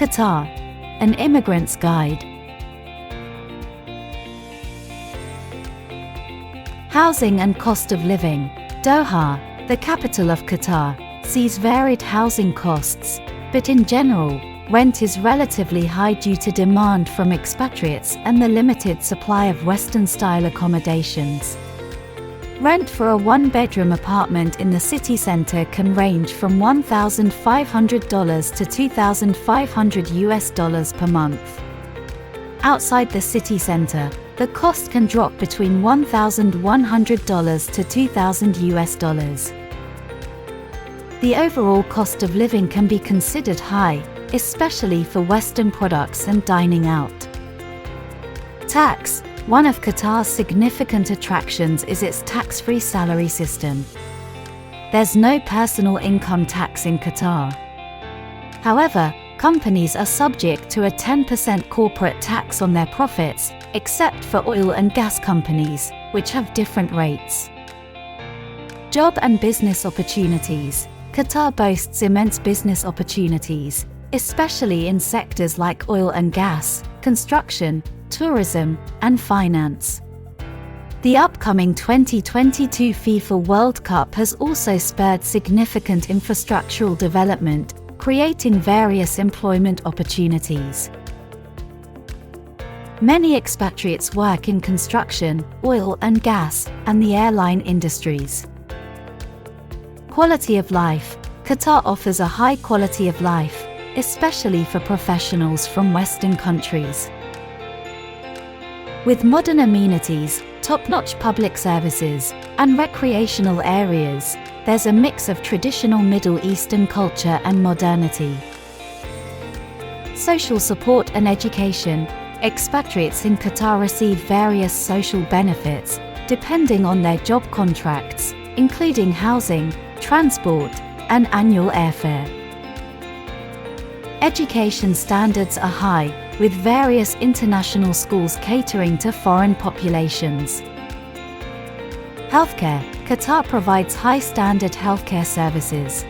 Qatar, an immigrant's guide. Housing and cost of living. Doha, the capital of Qatar, sees varied housing costs, but in general, rent is relatively high due to demand from expatriates and the limited supply of Western-style accommodations. Rent for a one-bedroom apartment in the city center can range from $1,500 to $2,500 per month. Outside the city center, the cost can drop between $1,100 to $2,000. The overall cost of living can be considered high, especially for Western products and dining out. Tax. One of Qatar's significant attractions is its tax-free salary system. There's no personal income tax in Qatar. However, companies are subject to a 10% corporate tax on their profits, except for oil and gas companies, which have different rates. Job and business opportunities. Qatar boasts immense business opportunities, especially in sectors like oil and gas, construction, tourism, and finance. The upcoming 2022 FIFA World Cup has also spurred significant infrastructural development, creating various employment opportunities. Many expatriates work in construction, oil and gas, and the airline industries. Quality of life. Qatar offers a high quality of life, especially for professionals from Western countries. With modern amenities, top-notch public services, and recreational areas, there's a mix of traditional Middle Eastern culture and modernity. Social support and education. Expatriates in Qatar receive various social benefits, depending on their job contracts, including housing, transport, and annual airfare. Education standards are high, with various international schools catering to foreign populations. Healthcare. Qatar provides high-standard healthcare services.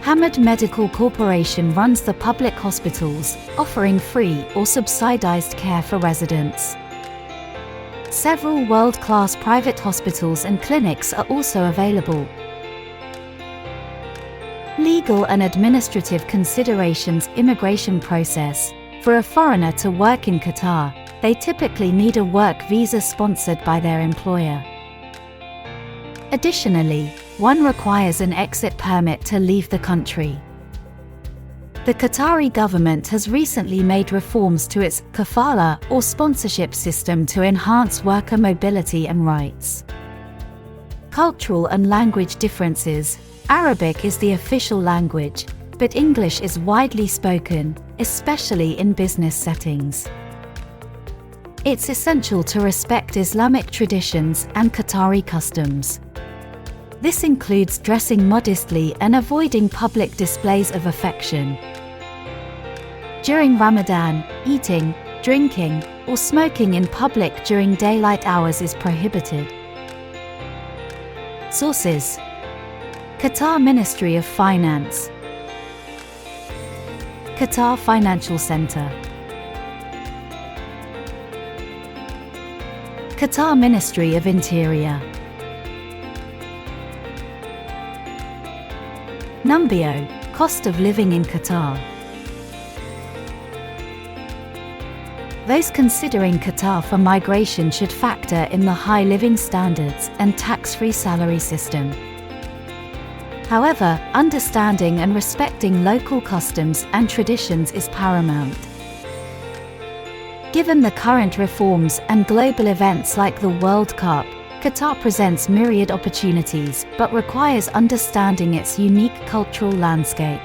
Hamad Medical Corporation runs the public hospitals, offering free or subsidized care for residents. Several world-class private hospitals and clinics are also available. Legal and administrative considerations. Immigration process. For a foreigner to work in Qatar, they typically need a work visa sponsored by their employer. Additionally, one requires an exit permit to leave the country. The Qatari government has recently made reforms to its kafala or sponsorship system to enhance worker mobility and rights. Cultural and language differences. Arabic is the official language, but English is widely spoken, especially in business settings. It's essential to respect Islamic traditions and Qatari customs. This includes dressing modestly and avoiding public displays of affection. During Ramadan, eating, drinking, or smoking in public during daylight hours is prohibited. Sources: Qatar Ministry of Finance, Qatar Financial Center, Qatar Ministry of Interior. Numbeo, cost of living in Qatar. Those considering Qatar for migration should factor in the high living standards and tax-free salary system. However, understanding and respecting local customs and traditions is paramount. Given the current reforms and global events like the World Cup, Qatar presents myriad opportunities but requires understanding its unique cultural landscape.